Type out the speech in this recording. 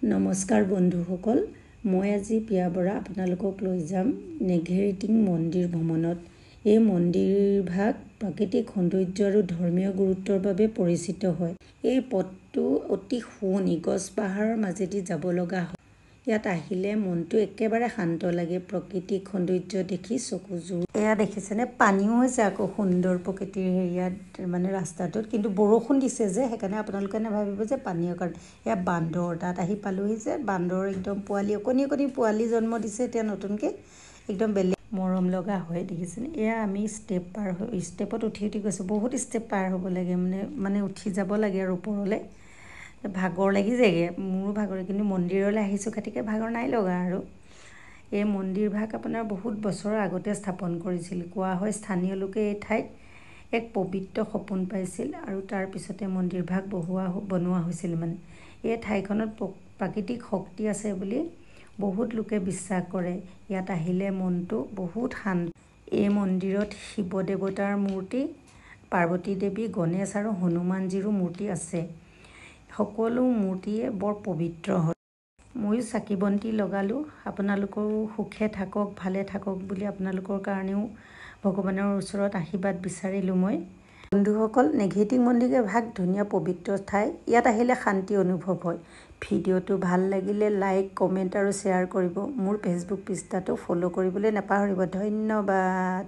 নমস্কাৰ বন্ধুসকল, মই আজি প্ৰিয়া বৰা আপোনালোকক লৈ যাম নেঘেৰিটিং মন্দিৰ ভ্ৰমণত। এই মন্দিৰভাগ প্ৰাকৃতিক সৌন্দৰ্য আৰু ধৰ্মীয় গুৰুত্বৰ বাবে পৰিচিত হয়। এই পথটো অতি শুৱনি, গছ পাহাৰৰ মাজেদি যাব লগা হয়। ইয়াত আহিলে মনটো একেবাৰে শান্ত লাগে। প্ৰাকৃতিক সৌন্দৰ্য দেখি চকু জোৰ। এয়া দেখিছেনে, পানীও হৈছে আকৌ সুন্দৰ প্ৰকৃতিৰ হেৰিয়াত মানে ৰাস্তাটোত, কিন্তু বৰষুণ দিছে যে সেইকাৰণে আপোনালোকে নাভাবিব যে পানীৰ কাৰণে। এয়া বান্দৰ, তাত আহি পালোহি যে বান্দৰ একদম পোৱালি, অকণি পোৱালি জন্ম দিছে এতিয়া নতুনকৈ, একদম বেলেগ মৰম লগা হয়। দেখিছেনে, এয়া আমি ষ্টেপত উঠি গৈছোঁ। বহুত ষ্টেপ পাৰ হ'ব লাগে, মানে উঠি যাব লাগে আৰু ওপৰলৈ। ভাগৰ লাগি যায়গৈ, মোৰো ভাগৰ, কিন্তু মন্দিৰলৈ আহিছোঁ গতিকে ভাগৰ নাই লগা আৰু। এই মন্দিৰভাগ আপোনাৰ বহুত বছৰৰ আগতে স্থাপন কৰিছিল। কোৱা হয় স্থানীয় লোকে এই ঠাইত এক পবিত্ৰ সপোন পাইছিল আৰু তাৰপিছতে মন্দিৰভাগ বনোৱা হৈছিল। মানে এই ঠাইখনত প্ৰাকৃতিক শক্তি আছে বুলি বহুত লোকে বিশ্বাস কৰে। ইয়াত আহিলে মনটো বহুত শান্ত। এই মন্দিৰত শিৱ দেৱতাৰ মূৰ্তি, পাৰ্বতী দেৱী, গণেশ আৰু হনুমানজীৰো মূৰ্তি আছে। সকলো মূৰ্তিয়ে বৰ পবিত্ৰ হয়। ময়ো চাকি বন্তি লগালোঁ। আপোনালোকেও সুখে থাকক, ভালে থাকক বুলি আপোনালোকৰ কাৰণেও ভগৱানৰ ওচৰত আশীৰ্বাদ বিচাৰিলোঁ মই। বন্ধুসকল, নেঘেৰিটিং মন্দিৰভাগ ধুনীয়া পবিত্ৰ ঠাই। ইয়াত আহিলে শান্তি অনুভৱ হয়। ভিডিঅ'টো ভাল লাগিলে লাইক, কমেণ্ট আৰু শ্বেয়াৰ কৰিব। মোৰ ফেচবুক পৃষ্ঠাটো ফ'ল' কৰিবলৈ নাপাহৰিব। ধন্যবাদ।